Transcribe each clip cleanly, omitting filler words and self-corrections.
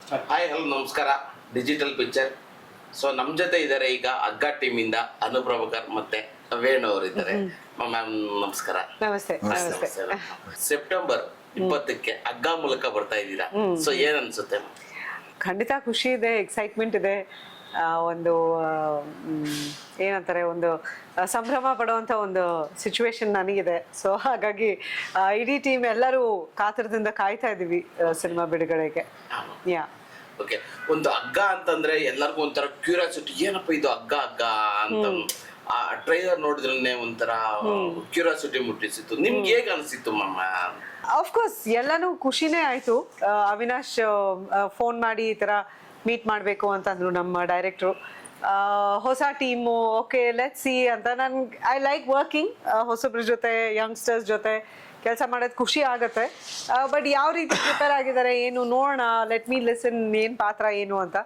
Hi hello ನಮಸ್ಕಾರ digital picture. So ನಮ್ಮ ಜೊತೆ ಇದ್ದಾರೆ ಈಗ ಹಗ್ಗ ಟೀಮಿಂದ ಅನುಪ್ರಭಾಕರ್ ಮತ್ತೆ ವೇಣು ಅವರು ಇದ್ದಾರೆ. ಮ್ಯಾಮ್ ನಮಸ್ಕಾರ. ನಮಸ್ತೆ. ಸೆಪ್ಟೆಂಬರ್ 20ಕ್ಕೆ ಹಗ್ಗ ಮೂಲಕ ಬರ್ತಾ ಇದ್ದೀರಾ. ಸೊ ಏನ್ ಅನ್ಸುತ್ತೆ? ಖಂಡಿತ ಖುಷಿ ಇದೆ, ಎಕ್ಸೈಟ್ಮೆಂಟ್ ಇದೆ. ಒಂದು ಏನಂತಾರೆ, ಒಂದು ಸಂಭ್ರಮ ಪಡುವಂಥ ಒಂದು ಸಿಚುವೇಶನ್ ನನಗಿದೆ. ಸೊ ಹಾಗಾಗಿ ಇಡೀ ಟೀಮ್ ಎಲ್ಲರೂ ಕಾತರದಿಂದ ಕಾಯ್ತಾ ಇದ್ದೀವಿ ಸಿನಿಮಾ ಬಿಡುಗಡೆಗೆ. ಯಾ ಓಕೆ, ಒಂದು ಹಗ್ಗ ಅಂತಂದ್ರೆ ಎಲ್ಲರಿಗೂ ಒಂಥರ ಕ್ಯೂರಿಯಾಸಿಟಿ, ಏನಪ್ಪ ಇದು ಹಗ್ಗ ಹಗ್ಗ ಅಂತ. ಆ ಟ್ರೈಲರ್ ನೋಡಿದ್ರೆ ಒಂಥರ ಕ್ಯೂರಿಯಾಸಿಟಿ ಮುಟ್ಟಿಸಿತ್ತು. ನಿಮ್ಗೆ ಹೇಗೆ ಅನಿಸಿತ್ತು ಮ್ಯಾಮ್? ಆಫ್ಕೋರ್ಸ್ ಎಲ್ಲಾನು ಖುಷಿನೇ ಆಯ್ತು. ಅವಿನಾಶ್ ಫೋನ್ ಮಾಡಿ ಈ ಥರ ಮೀಟ್ ಮಾಡಬೇಕು ಅಂತಂದ್ರು ನಮ್ಮ ಡೈರೆಕ್ಟ್ರು. ಹೊಸ ಟೀಮು, ಓಕೆ ಲೆಟ್ಸ್ ಸಿ ಅಂತ. ಐ ಲೈಕ್ ವರ್ಕಿಂಗ್ ಹೊಸಬ್ರ ಜೊತೆ, ಯಂಗ್ಸ್ಟರ್ಸ್ ಜೊತೆ ಕೆಲಸ ಮಾಡೋದು ಖುಷಿ ಆಗುತ್ತೆ. ಬಟ್ ಯಾವ ರೀತಿ ಪ್ರಿಪೇರ್ ಆಗಿದ್ದಾರೆ ಏನು ನೋಡೋಣ, ಲೆಟ್ ಮೀ ಲಿಸನ್ ಏನು ಪಾತ್ರ ಏನು ಅಂತ.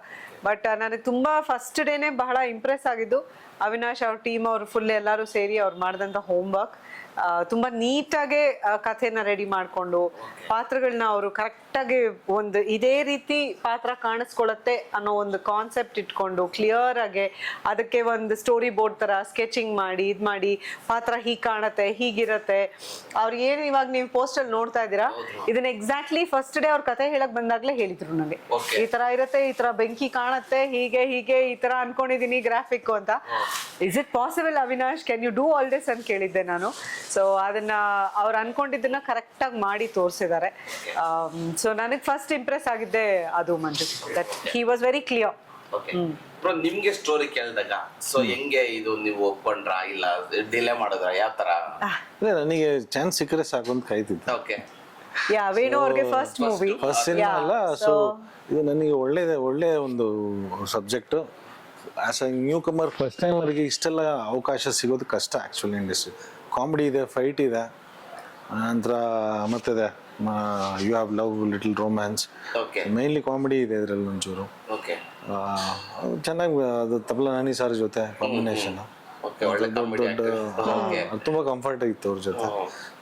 ಬಟ್ ನನಗೆ ತುಂಬ ಫಸ್ಟ್ ಡೇನೇ ಬಹಳ ಇಂಪ್ರೆಸ್ ಆಗಿದ್ದು ಅವಿನಾಶ್ ಅವ್ರ ಟೀಮ್ ಅವ್ರು ಫುಲ್ ಎಲ್ಲರೂ ಸೇರಿ ಅವ್ರು ಮಾಡಿದಂಥ ಹೋಮ್ವರ್ಕ್. ತುಂಬ ನೀಟಾಗೆ ಕಥೆನ ರೆಡಿ ಮಾಡಿಕೊಂಡು ಪಾತ್ರಗಳನ್ನ ಅವರು ಕರೆಕ್ಟಾಗಿ ಒಂದು ಇದೇ ರೀತಿ ಪಾತ್ರ ಕಾಣಿಸ್ಕೊಳತ್ತೆ ಅನ್ನೋ ಒಂದು ಕಾನ್ಸೆಪ್ಟ್ ಇಟ್ಕೊಂಡು ಕ್ಲಿಯರ್ ಆಗಿ ಅದಕ್ಕೆ ಒಂದು ಸ್ಟೋರಿ ಬೋರ್ಡ್ ಥರ ಸ್ಕೆಚಿಂಗ್ ಮಾಡಿ ಇದು ಮಾಡಿ ಪಾತ್ರ ಹೀಗೆ ಕಾಣತ್ತೆ, ಹೀಗಿರತ್ತೆ. ಅವ್ರು ಏನು ಇವಾಗ ನೀವು ಪೋಸ್ಟಲ್ಲಿ ನೋಡ್ತಾ ಇದ್ದೀರಾ, ಇದನ್ನ ಎಕ್ಸಾಕ್ಟ್ಲಿ ಫಸ್ಟ್ ಡೇ ಅವ್ರ ಕಥೆ ಹೇಳಕ್ ಬಂದಾಗಲೇ ಹೇಳಿದ್ರು ನನಗೆ. ಈ ಥರ ಇರುತ್ತೆ, ಈ ಥರ ಬೆಂಕಿ ಕಾಣತ್ತೆ, ಹೀಗೆ ಹೀಗೆ ಈ ಥರ ಅನ್ಕೊಂಡಿದ್ದೀನಿ ಗ್ರಾಫಿಕ್ ಅಂತ. Is it possible Avinash, can you do all this ಅಂತ ಕೇಳಿದ್ದೆ ನಾನು. ಸೊ ಅದನ್ನ ಅವ್ರು ಅನ್ಕೊಂಡಿದ್ದನ್ನ ಕರೆಕ್ಟಾಗಿ ಮಾಡಿ ತೋರಿಸಿದ್ದಾರೆ. ಸೊ ನನಗೆ ಫಸ್ಟ್ ಇಂಪ್ರೆಸ್ ಆಗಿದ್ದೆ ಅದು Manju, that he was very clear. ನಿಮ್ಗೆ ಸ್ಟೋರಿ ಕೇಳಿದಾಗ ಸೊ ಹೆಂಗೆ ಇದು ನೀವು ಒಪ್ಕೊಂಡ್ರಾ ಇಲ್ಲ ಡಿಲೇ ಮಾಡಿದ್ರ ಯಾವ ತರ? ನನಗೆ ಚಾನ್ಸ್ ಸಿಕ್ಕರೆ ಸಾಕು ಅಂತ ಕಾಯ್ತಿದ್ದೆ. ಓಕೆ, ಯಾ ವೇಣು ಅವ್ರಿಗೆ ಫಸ್ಟ್ ಮೂವಿ, ಫಸ್ಟ್ ಸಿನಿಮಾ ಅಲ್ಲ. ಸೊ ಇದು ನನಗೆ ಒಳ್ಳೆ ಒಂದು subject. As a new comer first time ಅವರಿಗೆ ಇಷ್ಟೆಲ್ಲ ಅವಕಾಶ ಸಿಗೋದು ಕಷ್ಟ ಆ್ಯಕ್ಚುಲಿ. ಇಂಡಸ್ಟ್ರಿ ಕಾಮಿಡಿ ಇದೆ, ಫೈಟ್ ಇದೆ, ನಂತರ ಮತ್ತಿದೆ you have love little romance. Mainly comedy ಇದೆ ಇದರಲ್ಲಿ ಒಂಚೂರು. ಚೆನ್ನಾಗಿ ಅದು ತಬಲಾ ನಾನಿ ಸರ್ ಜೊತೆ ಕಾಂಬಿನೇಷನ್ ತುಂಬಾ ಕಂಫರ್ಟ್ ಆಗಿತ್ತು ಅವ್ರ ಜೊತೆ.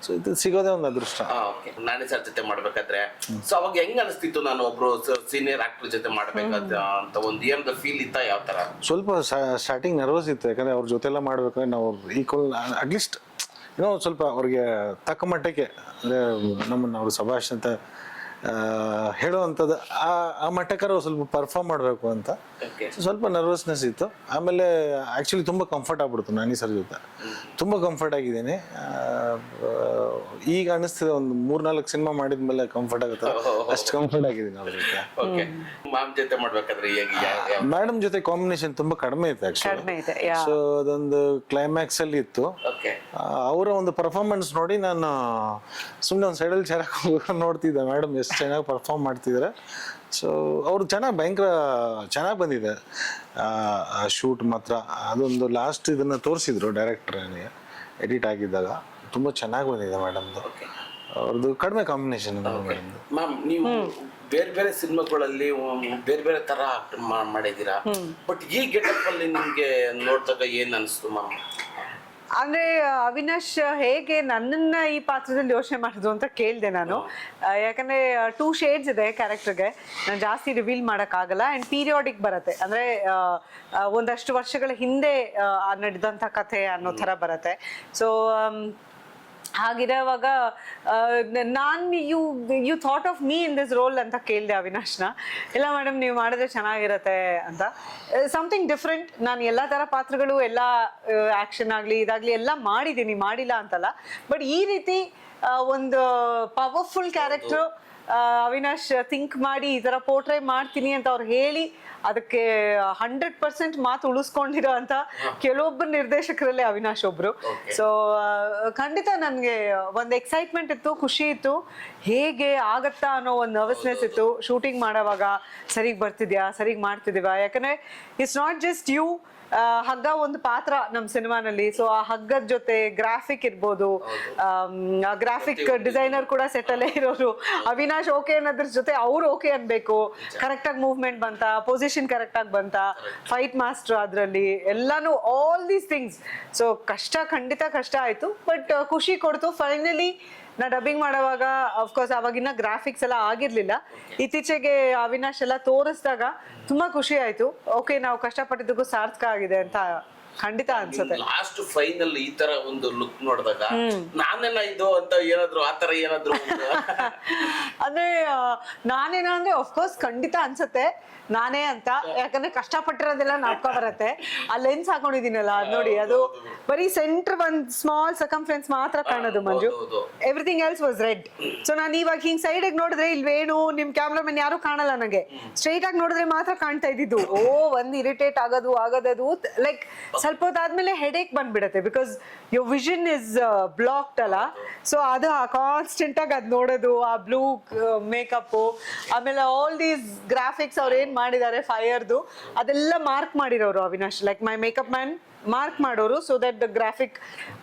ಸೊ ಇದು ಸಿಗೋದೇ ಒಂದು ಅದೃಷ್ಟ. ನಾನಿ ಸರ್ ಜೊತೆ ಮಾಡ್ಬೇಕಾದ್ರೆ ಸೊ ಅವಾಗ ಹೆಂಗ್ ಅನಿಸ್ತಿತ್ತು? ನಾನು ಒಬ್ರು ಸೀನಿಯರ್ ಆಕ್ಟರ್ ಜೊತೆ ಮಾಡ್ಬೇಕಂತ ಅಂತ ಒಂದು ಏನದ ಫೀಲ್ ಇತ್ತ? ಯಾವ ತರ? ಸ್ವಲ್ಪ ಸ್ಟಾರ್ಟಿಂಗ್ ನರ್ವಸ್ ಇತ್ತು, ಯಾಕಂದ್ರೆ ಅವ್ರ ಜೊತೆ ಎಲ್ಲ ಮಾಡ್ಬೇಕಾದ್ರೆ ನಾವು ಈಕ್ವಲ್ ಅಟ್ಲೀಸ್ಟ್ ಏನೋ ಸ್ವಲ್ಪ ಅವ್ರಿಗೆ ತಕ್ಕ ಮಟ್ಟಕ್ಕೆ ಅಂದರೆ ನಮ್ಮನ್ನು ಅವ್ರು ಸಭಾಷ್ ಅಂತ ಹೇಳುವಂಥದ್ದು ಆ ಮಟ್ಟಕ್ಕಾರ ಸ್ವಲ್ಪ ಪರ್ಫಾರ್ಮ್ ಮಾಡಬೇಕು ಅಂತ ಸ್ವಲ್ಪ ನರ್ವಸ್ನೆಸ್ ಇತ್ತು. ಆಮೇಲೆ ಆ್ಯಕ್ಚುಲಿ ತುಂಬ ಕಂಫರ್ಟ್ ಆಗ್ಬಿಡ್ತು ನಾನಿ ಸರ್ ಜೊತೆ. ತುಂಬ ಕಂಫರ್ಟ್ ಆಗಿದ್ದೀನಿ. ಈಗ ಅನಿಸ್ತಿದೆ ಒಂದು 3-4 ಸಿನಿಮಾ ಮಾಡಿದ್ಮೇಲೆ ಕಂಫರ್ಟ್ ಆಗುತ್ತೆ, ಅಷ್ಟು ಕಂಫರ್ಟ್ ಆಗಿದ್ದೀನಿ ಅವ್ರ ಜೊತೆ. ಮೇಡಮ್ ಜೊತೆ ಕಾಂಬಿನೇಷನ್ ತುಂಬ ಕಡಿಮೆ ಇತ್ತು ಆ್ಯಕ್ಚುಲಿ. ಸೊ ಅದೊಂದು ಕ್ಲೈಮ್ಯಾಕ್ಸ್ ಅಲ್ಲಿ ಇತ್ತು. ಅವರ ಒಂದು ಪರ್ಫಾರ್ಮೆನ್ಸ್ ನೋಡಿ ನಾನು ಸುಮ್ಮನೆ ಒಂದು ಸೈಡಲ್ಲಿ ಚೆನ್ನಾಗಿ ನೋಡ್ತಿದ್ದೆ, ಮೇಡಮ್ ಎಷ್ಟು ಚೆನ್ನಾಗಿ ಪರ್ಫಾರ್ಮ್ ಮಾಡ್ತಿದ್ದಾರೆ. ಸೊ ಅವ್ರು ಭಯಂಕರ ಚೆನ್ನಾಗಿ ಬಂದಿದೆ ಶೂಟ್ ಮಾತ್ರ. ಅದೊಂದು ಲಾಸ್ಟ್ ಇದನ್ನ ತೋರಿಸಿದ್ರು ಡೈರೆಕ್ಟರ್ ಎಡಿಟ್ ಆಗಿದ್ದಾಗ, ತುಂಬ ಚೆನ್ನಾಗಿ ಬಂದಿದೆ ಮೇಡಮ್ದು. ಅವ್ರದ್ದು ಕಡಿಮೆ ಕಾಂಬಿನೇಷನ್. ಮ್ಯಾಮ್ ನೀವು ಬೇರೆ ಬೇರೆ ಸಿನಿಮಾಗಳಲ್ಲಿ ಬೇರೆ ಬೇರೆ ತರ ಮಾಡಿದ್ದೀರಾ, ಬಟ್ ಈ ಗೆಟಪ್ ಅಲ್ಲಿ ನಿಮ್ಗೆ ನೋಡ್ದಾಗ ಏನ್ ಅನಿಸ್ತು ಮ್ಯಾಮ್? ಅಂದ್ರೆ ಅವಿನಾಶ್ ಹೇಗೆ ನನ್ನನ್ನ ಈ ಪಾತ್ರದಲ್ಲಿ ಯೋಚನೆ ಮಾಡಿದ್ರು ಅಂತ ಕೇಳಿದೆ ನಾನು. ಯಾಕಂದ್ರೆ 2 ಶೇಡ್ಸ್ ಇದೆ ಕ್ಯಾರೆಕ್ಟರ್ಗೆ, ನಾನು ಜಾಸ್ತಿ ರಿವೀಲ್ ಮಾಡೋಕ್ಕಾಗಲ್ಲ. ಆ್ಯಂಡ್ ಪೀರಿಯಾಡಿಕ್ ಬರುತ್ತೆ, ಅಂದರೆ ಒಂದಷ್ಟು ವರ್ಷಗಳ ಹಿಂದೆ ನಡೆದಂಥ ಕಥೆ ಅನ್ನೋ ಥರ ಬರುತ್ತೆ. ಸೊ ಹಾಗಿರೋವಾಗ ನಾನು you thought of me in this role ಅಂತ ಕೇಳಿದೆ ಅವಿನಾಶ್ನ. ಇಲ್ಲ ಮೇಡಮ್ ನೀವು ಮಾಡಿದ್ರೆ ಚೆನ್ನಾಗಿರತ್ತೆ ಅಂತ, ಸಮಥಿಂಗ್ ಡಿಫ್ರೆಂಟ್. ನಾನು ಎಲ್ಲ ಥರ ಪಾತ್ರಗಳು, ಎಲ್ಲ ಆ್ಯಕ್ಷನ್ ಆಗಲಿ ಇದಾಗಲಿ ಎಲ್ಲ ಮಾಡಿದ್ದೀನಿ, ಮಾಡಿಲ್ಲ ಅಂತಲ್ಲ. ಬಟ್ ಈ ರೀತಿ ಒಂದು ಪವರ್ಫುಲ್ ಕ್ಯಾರೆಕ್ಟ್ರು ಅವಿನಾಶ್ ಥಿಂಕ್ ಮಾಡಿ ಈ ಥರ ಪೋರ್ಟ್ರೇ ಮಾಡ್ತೀನಿ ಅಂತ ಅವ್ರು ಹೇಳಿ ಅದಕ್ಕೆ 100% ಮಾತು ಉಳಿಸ್ಕೊಂಡಿರೋ ಅಂತ ಕೆಲವೊಬ್ಬರು ನಿರ್ದೇಶಕರಲ್ಲೇ ಅವಿನಾಶ್ ಒಬ್ರು. ಸೊ ಖಂಡಿತ ನನಗೆ ಒಂದು ಎಕ್ಸೈಟ್ಮೆಂಟ್ ಇತ್ತು, ಖುಷಿ ಇತ್ತು, ಹೇಗೆ ಆಗತ್ತಾ ಅನ್ನೋ ಒಂದು ನರ್ವಸ್ನೆಸ್ ಇತ್ತು. ಶೂಟಿಂಗ್ ಮಾಡೋವಾಗ ಸರಿಗೆ ಬರ್ತಿದ್ಯಾ, ಸರಿಗೆ ಮಾಡ್ತಿದ್ದೀವಾ? ಯಾಕಂದ್ರೆ ಇಟ್ಸ್ ನಾಟ್ ಜಸ್ಟ್ ಯು. ಹಗ್ಗ ಒಂದು ಪಾತ್ರ ನಮ್ಮ ಸಿನಿಮಾನಲ್ಲಿ. ಸೊ ಆ ಹಗ್ಗದ ಜೊತೆ ಗ್ರಾಫಿಕ್ ಇರ್ಬೋದು, ಗ್ರಾಫಿಕ್ ಡಿಸೈನರ್ ಕೂಡ ಸೆಟ್ ಅಲ್ಲೇ ಇರೋರು. ಅವಿನಾಶ್ ಓಕೆ ಅನ್ನೋದ್ರ ಜೊತೆ ಅವ್ರು ಓಕೆ ಅನ್ಬೇಕು. ಕರೆಕ್ಟ್ ಆಗಿ ಮೂವ್ಮೆಂಟ್ ಬಂತ, ಪೊಸಿಷನ್ ಕರೆಕ್ಟ್ ಆಗಿ ಬಂತ, ಫೈಟ್ ಮಾಸ್ಟರ್ ಅದರಲ್ಲಿ ಎಲ್ಲಾನು, ಆಲ್ ದೀಸ್ ಥಿಂಗ್ಸ್. ಸೊ ಖಂಡಿತ ಕಷ್ಟ ಆಯ್ತು, ಬಟ್ ಖುಷಿ ಕೊಡ್ತು. ಫೈನಲಿ ನಾ ಡಬ್ಬಿಂಗ್ ಮಾಡೋವಾಗ ಅಫ್ಕೋರ್ಸ್ ಅವಾಗಿನ ಗ್ರಾಫಿಕ್ಸ್ ಎಲ್ಲ ಆಗಿರ್ಲಿಲ್ಲ. ಇತ್ತೀಚೆಗೆ ಅವಿನಾಶ್ ಎಲ್ಲ ತೋರಿಸಿದಾಗ ತುಂಬಾ ಖುಷಿ ಆಯ್ತು. ಓಕೆ, ನಾವು ಕಷ್ಟಪಟ್ಟಿದ್ದಕ್ಕೂ ಸಾರ್ಥಕ ಆಗಿದೆ ಅಂತ ಖಂಡಿತ ಅನ್ಸುತ್ತೆ. ಲಾಸ್ಟ್ ಫೈನಲ್ ಈ ತರ ಒಂದು ಲುಕ್ ನೋಡಿದಾಗ ನಾನೇನ ಇದು ಅಂತ ಏನಾದ್ರು ಆತರ ಏನಾದ್ರು ಅಂದ್ರೆ ನಾನೇನಂದ್ರೆ ಅಫ್ಕೋರ್ಸ್ ಖಂಡಿತ ಅನ್ಸುತ್ತೆ ನಾನೇ ಅಂತ, ಯಾಕಂದ್ರೆ ಕಷ್ಟಪಟ್ಟಿರೋದೆಲ್ಲ ನಾಪ್ಕೊ ಬರತ್ತೆ. ಆ ಲೆನ್ಸ್ ಹಾಕೊಂಡಿದೀನಲ್ಲ ಅದ್ ನೋಡಿ, ಅದು ಬರೀ ಸೆಂಟರ್ ಒಂದ್ ಸ್ಮಾಲ್ ಸರ್ಕಂಫರೆನ್ಸ್ ಮಾತ್ರ ಕಾಣೋದು Manju, everything else was red. So ನಾನು ಇವಾಗ ಹಿಂಗ್ ಸೈಡ್ ನೋಡಿದ್ರೆ ಇಲ್ವೇನು ನಿಮ್ ಕ್ಯಾಮ್ರಾಮನ್ ಯಾರು ಕಾಣಲ್ಲ ನನಗೆ, ಸ್ಟ್ರೈಟ್ ಆಗಿ ನೋಡಿದ್ರೆ ಮಾತ್ರ ಕಾಣ್ತಾ ಇದ್ದಿದ್ದು. ಒಂದ್ ಇರಿಟೇಟ್ ಆಗೋದು ಲೈಕ್ ಸ್ವಲ್ಪ ಹೊತ್ತಾದ್ಮೇಲೆ ಹೆಡೇಕ್ ಬಂದ್ಬಿಡತ್ತೆ, because your vision is blocked ಅಲ್ಲ. ಸೊ ಅದು ಕಾನ್ಸ್ಟೆಂಟ್ ಆಗಿ ಅದ್ ನೋಡೋದು, ಆ ಬ್ಲೂ ಮೇಕಪ್, ಆಮೇಲೆ ಆಲ್ ದೀಸ್ ಗ್ರಾಫಿಕ್ಸ್ ಅವ್ರು ಏನ್ ಮಾಡಿದ್ದಾರೆ ಫೈರ್ದು ಅದೆಲ್ಲ ಮಾರ್ಕ್ ಮಾಡಿರೋರು Avinash, like my makeup man mark ಮಾಡೋರು, ಸೊ ದಟ್ ದ ಗ್ರಾಫಿಕ್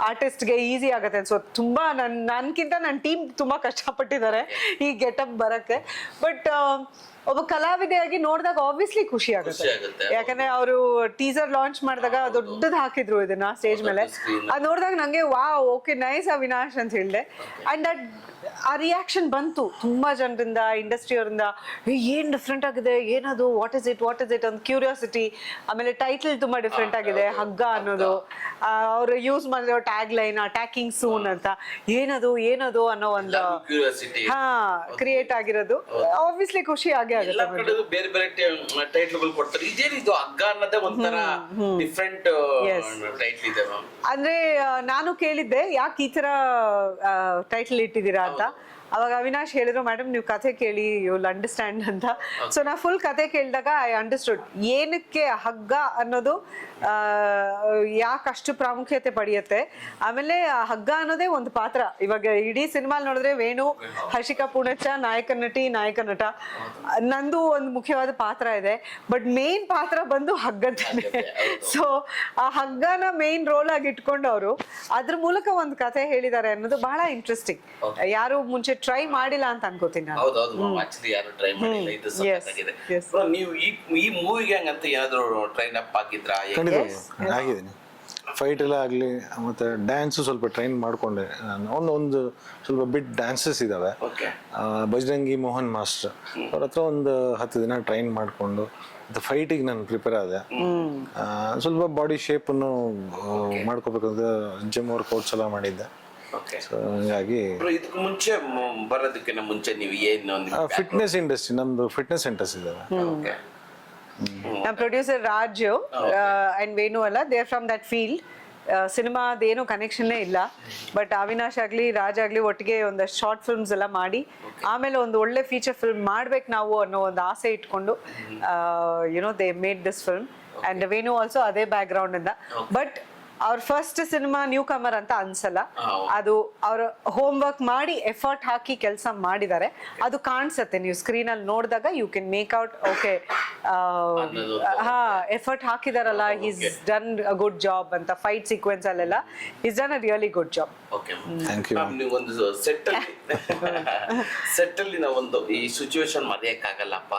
ಆರ್ಟಿಸ್ಟ್ಗೆ ಈಸಿ ಆಗುತ್ತೆ. ಸೊ ತುಂಬಾ ನನ್ಕಿಂತ ನನ್ನ ಟೀಮ್ ತುಂಬಾ ಕಷ್ಟಪಟ್ಟಿದ್ದಾರೆ ಈ ಗೆಟಪ್ ಬರಕ್ಕೆ. ಬಟ್ ಒಬ್ಬ ಕಲಾವಿದೆಯಾಗಿ ನೋಡಿದಾಗ ಆಬ್ವಿಯಸ್ಲಿ ಖುಷಿ ಆಗುತ್ತೆ, ಯಾಕಂದ್ರೆ ಅವರು ಟೀಸರ್ ಲಾಂಚ್ ಮಾಡಿದಾಗ ದೊಡ್ಡದು ಹಾಕಿದ್ರು ಇದನ್ನ ಸ್ಟೇಜ್ ಮೇಲೆ. ಅದ್ ನೋಡಿದಾಗ ನಂಗೆ ವಾವ್, ಓಕೆ ನೈಸ್ ಅವಿನಾಶ್ ಅಂತ ಹೇಳಿದೆ. ಅಂಡ್ ದಟ್ ಆ ರಿಯಾಕ್ಷನ್ ಬಂತು ತುಂಬಾ ಜನರಿಂದ, ಇಂಡಸ್ಟ್ರಿ ಅವರಿಂದ, ಏನ್ ಡಿಫ್ರೆಂಟ್ ಆಗಿದೆ, ಏನದು, ವಾಟ್ ಇಸ್ ಇಟ್ ಅಂತ ಕ್ಯೂರಿಯಾಸಿಟಿ. ಆಮೇಲೆ ಟೈಟಲ್ ತುಂಬಾ ಡಿಫ್ರೆಂಟ್ ಆಗಿದೆ, ಹಗ್ಗ ಅನ್ನೋದು. ಅವ್ರು ಯೂಸ್ ಮಾಡಿರೋ ಟ್ಯಾಗ್ ಲೈನ್ ಅಟ್ಯಾಕಿಂಗ್ ಸೂನ್ ಅಂತ, ಏನದು ಅನ್ನೋ ಒಂದು ಕ್ರಿಯೇಟ್ ಆಗಿರೋದು ಆಬ್ವಿಯಸ್ಲಿ ಖುಷಿ ಆಗೇ ಎಲ್ಲ ಕಡೆಗೂ ಬೇರೆ ಬೇರೆ ಟೈಟ್ಲ್ಗಳು ಕೊಡ್ತಾರೆ. ಇದೇನಿದು ಹಗ್ಗ ಅನ್ನೋದೇ ಒಂಥರ ಡಿಫ್ರೆಂಟ್ ಟೈಟ್ಲ್ ಇದೆ. ಅಂದ್ರೆ ನಾನು ಕೇಳಿದ್ದೆ ಯಾಕೆ ಈ ತರ ಟೈಟಲ್ ಇಟ್ಟಿದ್ದೀರಾ ಅಂತ. ಅವಾಗ ಅವಿನಾಶ್ ಹೇಳಿದ್ರು, ಮೇಡಮ್ ನೀವು ಕಥೆ ಕೇಳಿ ಯು ವಿಲ್ ಅಂಡರ್ಸ್ಟ್ಯಾಂಡ್ ಅಂತ. ಸೊ ನಾ ಫುಲ್ ಕಥೆ ಕೇಳಿದಾಗ ಐ ಅಂಡರ್ಸ್ಟುಡ್ ಏನಕ್ಕೆ ಹಗ್ಗ ಅನ್ನೋದು ಯಾಕಷ್ಟು ಪ್ರಾಮುಖ್ಯತೆ ಪಡೆಯುತ್ತೆ. ಆಮೇಲೆ ಆ ಹಗ್ಗ ಅನ್ನೋದೇ ಒಂದು ಪಾತ್ರ. ಇವಾಗ ಇಡೀ ಸಿನಿಮಾಲ್ ನೋಡಿದ್ರೆ ವೇಣು, ಹರ್ಷಿಕಾ ಪೂಣಚ್ಚ, ನಾಯಕ ನಟ, ನಂದು ಒಂದು ಮುಖ್ಯವಾದ ಪಾತ್ರ ಇದೆ. ಬಟ್ ಮೇನ್ ಪಾತ್ರ ಬಂದು ಹಗ್ಗದ್ದಾನೆ. ಸೊ ಆ ಹಗ್ಗನ ಮೇನ್ ರೋಲ್ ಆಗಿ ಇಟ್ಕೊಂಡು ಅವರು ಅದ್ರ ಮೂಲಕ ಒಂದು ಕಥೆ ಹೇಳಿದ್ದಾರೆ ಅನ್ನೋದು ಬಹಳ ಇಂಟ್ರೆಸ್ಟಿಂಗ್. ಯಾರು ಮುಂಚೆ ಟ್ರೈ ಮಾಡಿಲ್ಲ ಅಂತ ಅನ್ಕೋತೀನಿ ನಾನು. ಹೌದೌದು, ಆಕ್ಚುಲಿ ಯಾರು ಟ್ರೈ ಮಾಡಿಲ್ಲ, ಇದು ಸಖತ್ತಾಗಿದೆ. ನೀವು ಈ ಮೂವಿಗೆ ಹಂಗಂತ ಏನಾದ್ರು ಟ್ರೈನ್ ಅಪ್ ಆಗಿದ್ರಾ? ಆಗಿದ್ದೀನಿ. ಫೈಟ್ ಎಲ್ಲ ಆಗಲಿ, ಮತ್ತೆ ಡ್ಯಾನ್ಸು ಸ್ವಲ್ಪ ಟ್ರೈನ್ ಮಾಡಿಕೊಂಡೆ ನಾನು. ಒಂದು ಸ್ವಲ್ಪ ಬಿಟ್ ಡ್ಯಾನ್ಸಸ್ ಇದ್ದಾವೆ. ಬಜರಂಗಿ ಮೋಹನ್ ಮಾಸ್ಟರ್ ಅವ್ರ ಹತ್ರ ಒಂದು 10 ದಿನ ಟ್ರೈನ್ ಮಾಡಿಕೊಂಡು ಮತ್ತು ಫೈಟಿಗೆ ನಾನು ಪ್ರಿಪೇರ್ ಆದೆ. ಸ್ವಲ್ಪ ಬಾಡಿ ಶೇಪನ್ನು ಮಾಡ್ಕೋಬೇಕಂತ ಜಿಮ್ ವರ್ಕೌಟ್ಸ್ ಎಲ್ಲ ಮಾಡಿದ್ದೆ. ಸೊ ಹಂಗಾಗಿ ಇದಕ್ಕೆ ಮುಂಚೆ ಬರೋದಕ್ಕಿಂತ ಮುಂಚೆ ನೀವು ಏನು ಫಿಟ್ನೆಸ್ ಇಂಡಸ್ಟ್ರಿ, ನಮ್ದು ಫಿಟ್ನೆಸ್ ಸೆಂಟರ್ಸ್ ಇದಾವೆ. ನಮ್ಮ ಪ್ರೊಡ್ಯೂಸರ್ ರಾಜು ಅಂಡ್ ವೇಣು ಅಲ್ಲ, they are from that field. ಸಿನಿಮಾದೇನು ಕನೆಕ್ಷನ್ನೇ ಇಲ್ಲ. ಬಟ್ ಅವಿನಾಶ್ ಆಗ್ಲಿ ರಾಜ್ ಆಗ್ಲಿ ಒಟ್ಟಿಗೆ ಒಂದಷ್ಟು ಶಾರ್ಟ್ ಫಿಲ್ಮ್ಸ್ ಎಲ್ಲ ಮಾಡಿ ಆಮೇಲೆ ಒಂದು ಒಳ್ಳೆ ಫೀಚರ್ ಫಿಲ್ಮ್ ಮಾಡ್ಬೇಕು ನಾವು ಅನ್ನೋ ಒಂದು ಆಸೆ ಇಟ್ಕೊಂಡು they made this film. And Venu also ಅದೇ ಬ್ಯಾಕ್ ಗ್ರೌಂಡ್ ಇಂದ. ಬಟ್ ಅವ್ರ ಫಸ್ಟ್ ಸಿನಿಮಾ ನ್ಯೂ ಕಮರ್ ಅಂತ ಅನ್ಸಲ್ಲ, ಅದು ಅವ್ರ ಹೋಮ್ ವರ್ಕ್ ಮಾಡಿ ಎಫರ್ಟ್ ಹಾಕಿ ಕೆಲಸ ಮಾಡಿದ್ದಾರೆ. ಅದು ಕಾಣಿಸುತ್ತೆ, ನೀವು ಸ್ಕ್ರೀನ್ ಅಲ್ಲಿ ನೋಡಿದಾಗ you can make out okay effort ಹಾಕಿದಾರಲ್ಲ, is done a good job ಅಂತ. ಫೈಟ್ ಸೀಕ್ವೆನ್ಸ್ ಅಲ್ಲೆಲ್ಲ is done a really good job. ಒಂದು ಸೆಟ್ ಅಲ್ಲಿ ನಾವೊಂದು ಈ ಸಿಚುವೇಶನ್ ಮರೆಯಕ್ಕಾಗಲ್ಲಪ್ಪ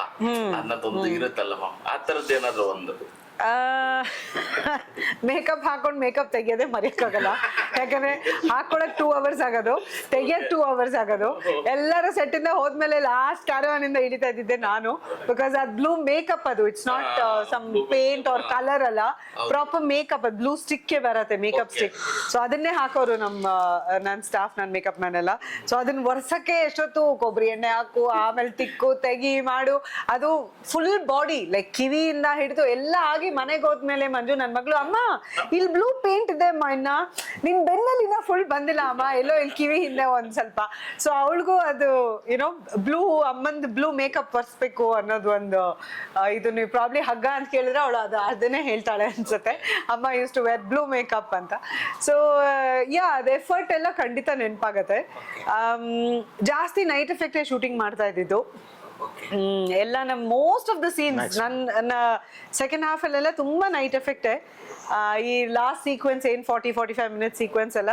ಅನ್ನೋದೊಂದು ಇರುತ್ತಲ್ಲ ಮ್ಯಾಮ್, ಆ ತರದ್ದು ಏನಾದ್ರು ಒಂದು ಮೇಕಪ್ ಹಾಕೊಂಡು ಮೇಕಪ್ ತೆಗಿಯೋದೇ ಮರೆಯಕ್ಕಾಗಲ್ಲ. ಯಾಕಂದ್ರೆ ಹಾಕೊಳಕ್ 2 hours ಆಗೋದು, ತೆಗಿಯಕ್ 2 hours ಆಗೋದು. ಎಲ್ಲರೂ ಸೆಟ್ ಇಂದ ಹೋದ್ಮೇಲೆ ಲಾಸ್ಟ್ ಕ್ಯಾರವಾನ್ ಇಂದ ಇಳಿತಾ ಇದ್ದಿದ್ದೆ ನಾನು. ಬಿಕಾಸ್ ಅದ್ ಬ್ಲೂ ಮೇಕಪ್, ಅದು it's not some paint or colour ಅಲ್ಲ, ಪ್ರಾಪರ್ ಮೇಕಪ್. ಅದು ಬ್ಲೂ ಸ್ಟಿಕ್ ಬರತ್ತೆ, ಮೇಕಪ್ ಸ್ಟಿಕ್. ಸೊ ಅದನ್ನೇ ಹಾಕೋರು ನನ್ನ ಸ್ಟಾಫ್, ನನ್ನ ಮೇಕಪ್ ಮ್ಯಾನ್ ಎಲ್ಲ. ಸೊ ಅದನ್ನ ಒರ್ಸಕ್ಕೆ ಎಷ್ಟೊತ್ತು ಕೊಬ್ಬರಿ ಎಣ್ಣೆ ಹಾಕು, ಆಮೇಲೆ ತಿಕ್ಕು ತೆಗಿ ಮಾಡು. ಅದು ಫುಲ್ ಬಾಡಿ ಲೈಕ್ ಕಿವಿಯಿಂದ ಹಿಡಿದು ಎಲ್ಲ ಆಗಿ ಮನೆಗೆ ಹೋದ್ಮೇಲೆ ಮಂಜು ನನ್ನ ಮಗಳು, ಅಮ್ಮ ಇಲ್ಲಿ ಬ್ಲೂ ಪೇಂಟ್ ಇದೆ ಅಮ್ಮ, ಇನ್ನ ನಿನ್ ಬೆನ್ನಲ್ಲಿ ಇನ್ನ ಫುಲ್ ಬಂದಿಲ್ಲ ಅಮ್ಮ, ಎಲ್ಲೋ ಇಲ್ಲಿ ಕಿವಿ ಹಿಂದೆ ಒಂದ್ ಸ್ವಲ್ಪ. ಸೊ ಅವಳಿಗೂ ಅದು ಬ್ಲೂ, ಅಮ್ಮಂದು ಬ್ಲೂ ಮೇಕಪ್ ಬರ್ಸ್ಬೇಕು ಅನ್ನೋದು ಒಂದು ಇದು. ನೀವು ಪ್ರಾಬ್ಲಿ ಹಗ್ಗ ಅಂತ ಕೇಳಿದ್ರೆ ಅವಳು ಅದನ್ನೇ ಹೇಳ್ತಾಳೆ ಅನ್ಸುತ್ತೆ, ಅಮ್ಮ use to wear blue makeup ಅಂತ. ಸೊ ಅದು ಎಫರ್ಟ್ ಎಲ್ಲ ಖಂಡಿತ ನೆನಪಾಗತ್ತೆ. ಜಾಸ್ತಿ ನೈಟ್ ಎಫೆಕ್ಟ್ ಶೂಟಿಂಗ್ ಮಾಡ್ತಾ ಇದ್ದಿದ್ದು ಎಲ್ಲ. ನಮ್ ಮೋಸ್ಟ್ ಆಫ್ ದ ಸೀನ್ಸ್ ನನ್ನ ಸೆಕೆಂಡ್ ಹಾಫ್ ಅಲ್ಲೆಲ್ಲ ತುಂಬಾ ನೈಟ್ ಎಫೆಕ್ಟೇ. ಈ ಲಾಸ್ಟ್ ಸೀಕ್ವೆನ್ಸ್ ಏನ್ 40-45 ಮಿನಿಟ್ಸ್ ಸೀಕ್ವೆನ್ಸ್ ಎಲ್ಲ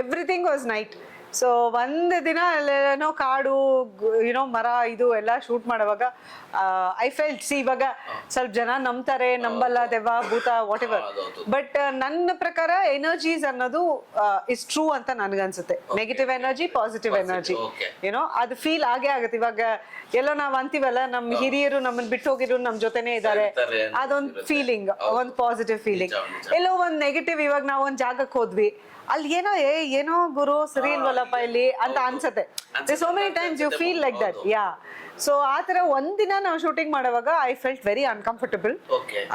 ಎವ್ರಿಥಿಂಗ್ ವಾಸ್ ನೈಟ್. ಸೊ ಒಂದ್ ದಿನ ಅಲ್ಲೇನೋ ಕಾಡು ಏನೋ ಮರ ಇದು ಎಲ್ಲ ಶೂಟ್ ಮಾಡುವಾಗ ಐ ಫೆಲ್ಟ್ ಇವಾಗ ಸ್ವಲ್ಪ ಜನ ನಂಬ್ತಾರೆ ನಂಬಲ್ಲ ದೆವ್ವ ಭೂತ ವಾಟ್ ಎವರ್, ಬಟ್ ನನ್ನ ಪ್ರಕಾರ ಎನರ್ಜೀಸ್ ಅನ್ನೋದು ಇಸ್ ಟ್ರೂ ಅಂತ ನನ್ಗನ್ಸುತ್ತೆ. ನೆಗೆಟಿವ್ ಎನರ್ಜಿ, ಪಾಸಿಟಿವ್ ಎನರ್ಜಿ, ಏನೋ ಅದು ಫೀಲ್ ಆಗೇ ಆಗುತ್ತೆ. ಇವಾಗ ಎಲ್ಲೋ ನಾವ್ ಅಂತೀವಲ್ಲ, ನಮ್ ಹಿರಿಯರು ನಮ್ಮನ್ನ ಬಿಟ್ಟು ಹೋಗಿರು ನಮ್ ಜೊತೆನೆ ಇದಾರೆ, ಅದೊಂದ್ ಫೀಲಿಂಗ್, ಒಂದ್ ಪಾಸಿಟಿವ್ ಫೀಲಿಂಗ್. ಎಲ್ಲೋ ಒಂದ್ ನೆಗೆಟಿವ್, ಇವಾಗ ನಾವ್ ಒಂದ್ ಜಾಗಕ್ಕೆ ಹೋದ್ವಿ, ಅಲ್ಲಿ ಏನೋ ಗುರು ಸರಿ ಇಲ್ವಲ್ಲಪ್ಪ ಇಲ್ಲಿ ಅಂತ ಅನ್ಸತ್ತೆ. So many times you feel like that. Yeah, so ಆತರ ಒಂದಿನ ನಾವು ಶೂಟಿಂಗ್ ಮಾಡುವಾಗ ಐ ಫೆಲ್ಟ್ ವೆರಿ ಅನ್ಕಂಫರ್ಟಬಲ್.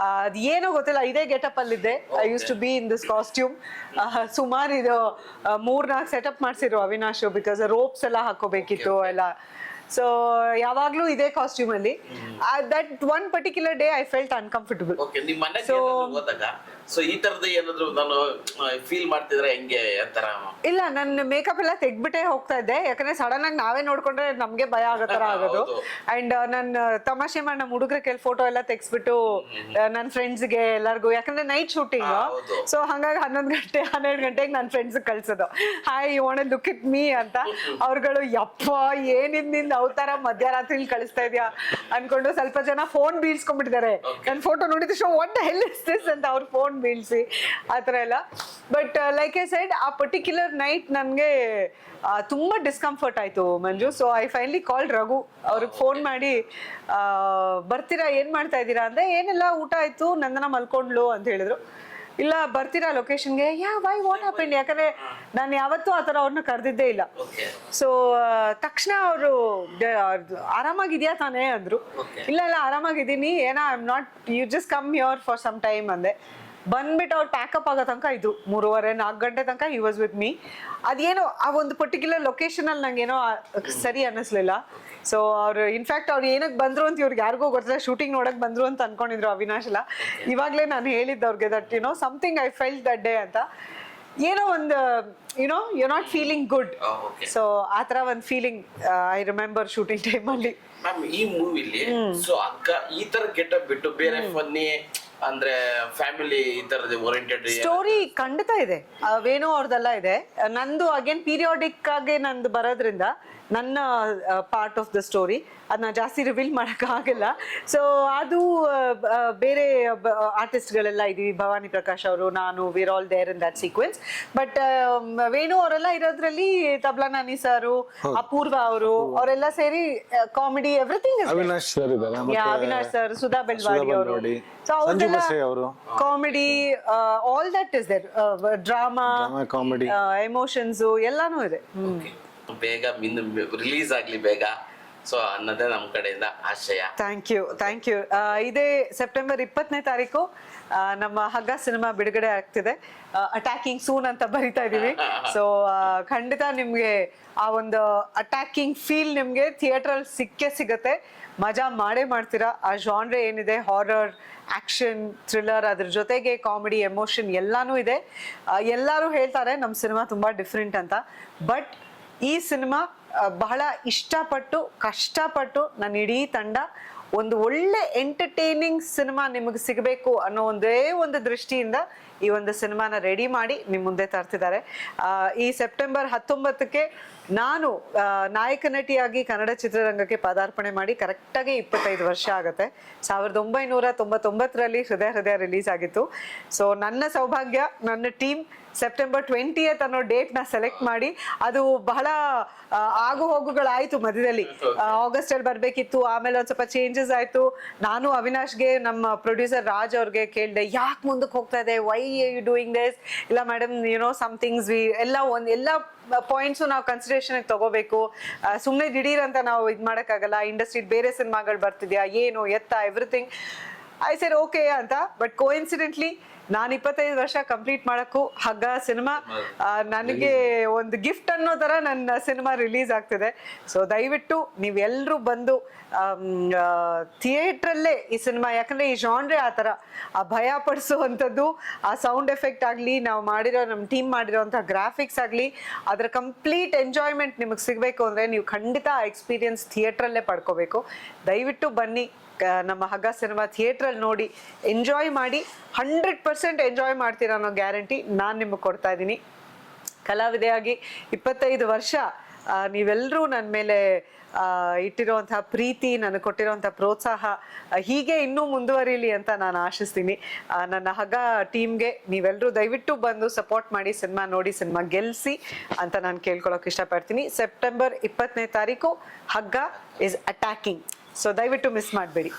ಅದ್ ಏನೋ ಗೊತ್ತಿಲ್ಲ, ಇದೇ ಗೆಟಪ್ ಅಲ್ಲಿದ್ದೆ. I use to be in this costume. ಸುಮಾರು ಇದು 3-4 ಸೆಟಪ್ ಮಾಡ್ಸಿರೋ ಅವಿನಾಶ್, ಬಿಕಾಸ್ ರೋಪ್ಸ್ ಎಲ್ಲ ಹಾಕೋಬೇಕಿತ್ತು ಎಲ್ಲ. ಸೊ ಯಾವಾಗ್ಲೂ ಇದೇ ಕಾಸ್ಟ್ಯೂಮ್ ಅಲ್ಲಿ. That one particular day I felt uncomfortable. So ಈ ತರದ ಏನಾದ್ರು ನಾನು ಫೀಲ್ ಮಾಡ್ತಿದ್ರೆ ಹೆಂಗೆ ಅಂತಾರ? ಇಲ್ಲ, ನನ್ನ ಮೇಕಪ್ ಎಲ್ಲ ತೆಗ್ಬಿಟ್ಟೆ ಹೋಗ್ತಾ ಇದ್ದೆ, ಯಾಕಂದ್ರೆ ಸಡನ್ ಆಗಿ ನಾವೇ ನೋಡ್ಕೊಂಡ್ರೆ ನಮ್ಗೆ ಭಯ ಆಗೋ ತರ ಆಗೋದು. ಅಂಡ್ ನನ್ನ ತಮಾಷೆ ಮಾಡಿ ನಮ್ಮ ಹುಡುಗರ ಕೆಲ ಫೋಟೋ ಎಲ್ಲ ತೆಗ್ಸ್ಬಿಟ್ಟು ನನ್ನ ಫ್ರೆಂಡ್ಸ್ಗೆ ಎಲ್ಲರಿಗೂ, ಯಾಕಂದ್ರೆ ನೈಟ್ ಶೂಟಿಂಗ್, ಸೊ ಹಂಗಾಗಿ 11-12 ಗಂಟೆಗೆ ನನ್ನ ಫ್ರೆಂಡ್ಸ್ ಕಳ್ಸೋದು, hi you want to look it me ಅಂತ. ಅವ್ರುಗಳು ಯಪ್ಪ ಏನಿಂದ ಅವತಾರ ಮಧ್ಯರಾತ್ರಿ ಕಳಿಸ್ತಾ ಇದ್ಯಾ ಅನ್ಕೊಂಡು ಸ್ವಲ್ಪ ಜನ ಫೋನ್ ಬೀಳ್ಸ್ಕೊಂಡ್ಬಿಟ್ಟಿದ್ದಾರೆ. ನನ್ನ ಫೋಟೋ ನೋಡಿದ so what the hell is this ಅಂತ ಅವ್ರ ಫೋನ್ ಬೀಳ್ಸಿ ಆತರ ಎಲ್ಲ. ಬಟ್ ಲೈಕ್ ಐ ಸೈಡ್, ಆ ಪರ್ಟಿಕ್ಯುಲರ್ ನೈಟ್ ನನ್ಗೆ ತುಂಬಾ ಡಿಸ್ಕಂಫರ್ಟ್ ಆಯ್ತು Manju. So I finally called Raghu, ಅವ್ರಿಗೆ ಫೋನ್ ಮಾಡಿ ಬರ್ತೀರಾ, ಏನ್ ಮಾಡ್ತಾ ಇದ್ದೀರಾ ಅಂದ್ರೆ, ಏನೆಲ್ಲ ಊಟ ಆಯ್ತು, ನಂದನ ಮಲ್ಕೊಂಡ್ಲು ಅಂತ ಹೇಳಿದ್ರು. ಇಲ್ಲ ಬರ್ತೀರಾ ಲೊಕೇಶನ್ಗೆ? Why what happened? ಯಾಕಂದ್ರೆ ನಾನು ಯಾವತ್ತೂ ಆತರ ಅವ್ರನ್ನ ಕರೆದಿದ್ದೇ ಇಲ್ಲ. ಸೊ ತಕ್ಷಣ ಅವರು ಆರಾಮಾಗಿದ್ಯಾ ತಾನೇ ಅಂದ್ರು. ಇಲ್ಲ ಆರಾಮಾಗಿದ್ದೀನಿ, ಏನೋ I am not, you just come here for some time ಅಂದೆ. ಬಂದ್ಬಿಟ್ಟು ಅವ್ರು ಪ್ಯಾಕಪ್ ಆಗೋ ತನಕ ಇದು 3:30-4 ಗಂಟೆ ತನಕ ಹಿ ವಾಸ್ ವಿತ್ ಮೀ. ಅದೇನೋ ಆ ಒಂದು ಪರ್ಟಿಕ್ಯುಲರ್ ಲೊಕೇಶನ್ ಅಲ್ಲಿ ನಂಗೇನೋ ಸರಿ ಅನ್ನಿಸ್ಲಿಲ್ಲ. ಸೊ ಅವ್ರು ಇನ್ಫ್ಯಾಕ್ಟ್ ಅವ್ರು ಏನಕ್ಕೆ ಬಂದ್ರು ಅಂತ ಇವ್ರಿಗೆ ಯಾರಿಗೂ ಗೊತ್ತಿಲ್ಲ, ಶೂಟಿಂಗ್ ನೋಡಕ್ ಬಂದ್ರು ಅಂತ ಅನ್ಕೊಂಡಿದ್ರು ಅವಿನಾಶ್ ಎಲ್ಲ. ಇವಾಗ್ಲೇ ನಾನು ಹೇಳಿದ್ದೆ ಅವ್ರಿಗೆ that something I felt that day ಅಂತ. ಏನೋ ಒಂದು you not feeling good. So ಆತರ ಒಂದು feeling I remember shooting time ಅಲ್ಲಿ. ಮ್ಯಾಮ್, ಈ ಮೂವಿಲಿ ಸೊ ಅಕ್ಕ ಈ ತರ ಗೆಟಪ್ ಬಿಟ್ಟು ಬೇರೆ ಫನ್ನಿ ಅಂದ್ರೆ ಫ್ಯಾಮಿಲಿ ಈ ತರದ ಓರಿಯೆಂಟೆಡ್ ಸ್ಟೋರಿ ಖಂಡಿತ ಇದೆ. ವೇಣು ಅವ್ರದೆಲ್ಲ ಇದೆ. ನಂದು ಅಗೇನ್ ಪೀರಿಯಾಡಿಕ್ ಆಗಿ ನಂದು ಬರೋದ್ರಿಂದ ನನ್ನ ಪಾರ್ಟ್ ಆಫ್ ದ ಸ್ಟೋರಿ ಅದನ್ನ ಜಾಸ್ತಿ ರಿವೀಲ್ ಮಾಡಕ್ ಆಗಿಲ್ಲ. ಸೊ ಅದು ಬೇರೆ ಆರ್ಟಿಸ್ಟ್ಗಳೆಲ್ಲ ಇದೀವಿ, ಭವಾನಿ ಪ್ರಕಾಶ್ ಅವರು, ನಾನು, we're all there in that sequence. But Venu ಅವರೆಲ್ಲ ಇರೋದ್ರಲ್ಲಿ ತಬ್ಲಾ ನಾನಿ ಸಾರು, ಅಪೂರ್ವ ಅವರು, ಅವರೆಲ್ಲ ಸೇರಿ comedy everything. Avinash sir, Sudha Belawadi ಅವರು, ಸೊ ಅವ್ರದೆಲ್ಲ comedy, all that is there, drama, comedy, emotions ಎಲ್ಲಾನು ಇದೆ. ಬೇಗ ರಿಲೀಸ್ ಆಗ್ಲಿ ಬೇಗ, ಸೊ ಅನ್ನೋದೇ ನಮ್ಮ ಕಡೆಯಿಂದ ಆಶಯ. Thank you. ಇದೇ ಸೆಪ್ಟೆಂಬರ್ 20ನೇ ತಾರೀಕು ನಮ್ಮ ಹಗ್ಗ ಸಿನಿಮಾ ಬಿಡುಗಡೆ ಆಗ್ತಿದೆ. ಅಟ್ಯಾಕಿಂಗ್ ಸೂನ್ ಅಂತ ಬರಿತಾ ಇದೀವಿ. ಸೊ ಖಂಡಿತ ನಿಮ್ಗೆ ಆ ಒಂದು ಅಟ್ಯಾಕಿಂಗ್ ಫೀಲ್ ನಿಮ್ಗೆ ಥಿಯೇಟರ್ ಅಲ್ಲಿ ಸಿಗತ್ತೆ. ಮಜಾ ಮಾಡೇ ಮಾಡ್ತೀರಾ. ಆ ಜಾನ್ರೆ ಏನಿದೆ, ಹಾರರ್, ಆಕ್ಷನ್, ಥ್ರಿಲ್ಲರ್, ಅದ್ರ ಜೊತೆಗೆ ಕಾಮಿಡಿ, ಎಮೋಷನ್ ಎಲ್ಲಾನು ಇದೆ. ಎಲ್ಲರೂ ಹೇಳ್ತಾರೆ ನಮ್ಮ ಸಿನಿಮಾ ತುಂಬಾ ಡಿಫ್ರೆಂಟ್ ಅಂತ. ಬಟ್ ಈ ಸಿನಿಮಾ ಬಹಳ ಇಷ್ಟಪಟ್ಟು ಕಷ್ಟಪಟ್ಟು ನನ್ನ ಇಡೀ ತಂಡ ಒಂದು ಒಳ್ಳೆ ಎಂಟರ್ಟೈನಿಂಗ್ ಸಿನಿಮಾ ನಿಮಗೆ ಸಿಗಬೇಕು ಅನ್ನೋ ಒಂದೇ ಒಂದು ದೃಷ್ಟಿಯಿಂದ ಈ ಒಂದು ಸಿನಿಮಾನ ರೆಡಿ ಮಾಡಿ ನಿಮ್ಮ ಮುಂದೆ ತರ್ತಿದ್ದಾರೆ. ಈ ಸೆಪ್ಟೆಂಬರ್ 19ಕ್ಕೆ ನಾನು ನಾಯಕ ನಟಿಯಾಗಿ ಕನ್ನಡ ಚಿತ್ರರಂಗಕ್ಕೆ ಪದಾರ್ಪಣೆ ಮಾಡಿ ಕರೆಕ್ಟಾಗಿ 25 ವರ್ಷ ಆಗುತ್ತೆ. 1999ರಲ್ಲಿ ಹೃದಯ ರಿಲೀಸ್ ಆಗಿತ್ತು. ಸೊ ನನ್ನ ಸೌಭಾಗ್ಯ, ನನ್ನ ಟೀಮ್ ಸೆಪ್ಟೆಂಬರ್ 20th ಅನ್ನೋ ಡೇಟ್ನ ಸೆಲೆಕ್ಟ್ ಮಾಡಿ, ಅದು ಬಹಳ ಆಗು ಹೋಗುಗಳಾಯ್ತು ಮಧ್ಯದಲ್ಲಿ. ಆಗಸ್ಟ್ ಅಲ್ಲಿ ಬರ್ಬೇಕಿತ್ತು, ಆಮೇಲೆ ಒಂದ್ ಸ್ವಲ್ಪ ಚೇಂಜಸ್ ಆಯ್ತು. ನಾನು ಅವಿನಾಶ್ಗೆ, ನಮ್ಮ ಪ್ರೊಡ್ಯೂಸರ್ ರಾಜ್ ಅವ್ರಿಗೆ ಕೇಳಿದೆ, ಯಾಕೆ ಮುಂದಕ್ಕೆ ಹೋಗ್ತಾ ಇದೆ, ವೈ ಯು ಡೂಯಿಂಗ್ ದಿಸ್? ಇಲ್ಲ ಮೇಡಮ್, ಸಮ್ ಥಿಂಗ್ಸ್ ಎಲ್ಲ ಪಾಯಿಂಟ್ಸು ನಾವು ಕನ್ಸಿಡರೇಷನ್ ತಗೋಬೇಕು. ಸುಮ್ಮನೆ ದಿಢೀರ್ ಅಂತ ನಾವು ಇದು ಮಾಡೋಕ್ಕಾಗಲ್ಲ. ಇಂಡಸ್ಟ್ರಿ ಬೇರೆ ಸಿನಿಮಾಗಳು ಬರ್ತಿದ್ಯಾ, ಏನು ಎತ್ತ, ಎವ್ರಿಥಿಂಗ್. ಐ ಸೆಡ್ ಓಕೆ ಅಂತ. ಬಟ್ ಕೋಇನ್ಸಿಡೆಂಟ್ಲಿ ನಾನು 25 ವರ್ಷ ಕಂಪ್ಲೀಟ್ ಮಾಡಕ್ಕೂ ಹಗ್ಗ ಸಿನಿಮಾ ನನಗೆ ಒಂದು ಗಿಫ್ಟ್ ಅನ್ನೋ ತರ ನನ್ನ ಸಿನಿಮಾ ರಿಲೀಸ್ ಆಗ್ತಿದೆ. ಸೊ ದಯವಿಟ್ಟು ನೀವೆಲ್ಲರೂ ಬಂದು ಥಿಯೇಟ್ರಲ್ಲೇ ಈ ಸಿನಿಮಾ, ಯಾಕಂದ್ರೆ ಈ ಜಾನ್ರೆ ಆ ಥರ ಆ ಭಯ ಪಡಿಸುವಂಥದ್ದು, ಆ ಸೌಂಡ್ ಎಫೆಕ್ಟ್ ಆಗಲಿ, ನಾವು ಮಾಡಿರೋ ನಮ್ಮ ಟೀಮ್ ಮಾಡಿರೋಂಥ ಗ್ರಾಫಿಕ್ಸ್ ಆಗಲಿ, ಅದರ ಕಂಪ್ಲೀಟ್ ಎಂಜಾಯ್ಮೆಂಟ್ ನಿಮಗೆ ಸಿಗಬೇಕು ಅಂದರೆ ನೀವು ಖಂಡಿತ ಆ ಎಕ್ಸ್ಪೀರಿಯನ್ಸ್ ಥಿಯೇಟ್ರಲ್ಲೇ ಪಡ್ಕೋಬೇಕು. ದಯವಿಟ್ಟು ಬನ್ನಿ, ನಮ್ಮ ಹಗ್ಗ ಸಿನಿಮಾ ಥಿಯೇಟ್ರಲ್ಲಿ ನೋಡಿ ಎಂಜಾಯ್ ಮಾಡಿ. 100% ಎಂಜಾಯ್ ಮಾಡ್ತೀರಾ ಅನ್ನೋ ಗ್ಯಾರಂಟಿ ನಾನು ನಿಮಗೆ ಕೊಡ್ತಾ ಇದ್ದೀನಿ. ಕಲಾವಿದೆಯಾಗಿ 25 ವರ್ಷ ನೀವೆಲ್ಲರೂ ನನ್ನ ಮೇಲೆ ಇಟ್ಟಿರುವಂತಹ ಪ್ರೀತಿ, ನನಗೆ ಕೊಟ್ಟಿರುವಂತಹ ಪ್ರೋತ್ಸಾಹ ಹೀಗೆ ಇನ್ನೂ ಮುಂದುವರಿಲಿ ಅಂತ ನಾನು ಆಶಿಸ್ತೀನಿ. ನನ್ನ ಹಗ್ಗ ಟೀಮ್ಗೆ ನೀವೆಲ್ಲರೂ ದಯವಿಟ್ಟು ಬಂದು ಸಪೋರ್ಟ್ ಮಾಡಿ, ಸಿನಿಮಾ ನೋಡಿ, ಸಿನಿಮಾ ಗೆಲ್ಲಿಸಿ ಅಂತ ನಾನು ಕೇಳ್ಕೊಳಕ್ಕೆ ಇಷ್ಟಪಡ್ತೀನಿ. ಸೆಪ್ಟೆಂಬರ್ 20ನೇ ತಾರೀಕು ಹಗ್ಗ ಇಸ್ ಅಟ್ಯಾಕಿಂಗ್. ಸೊ ದಯವಿಟ್ಟು ಮಿಸ್ ಮಾಡಬೇಡಿ.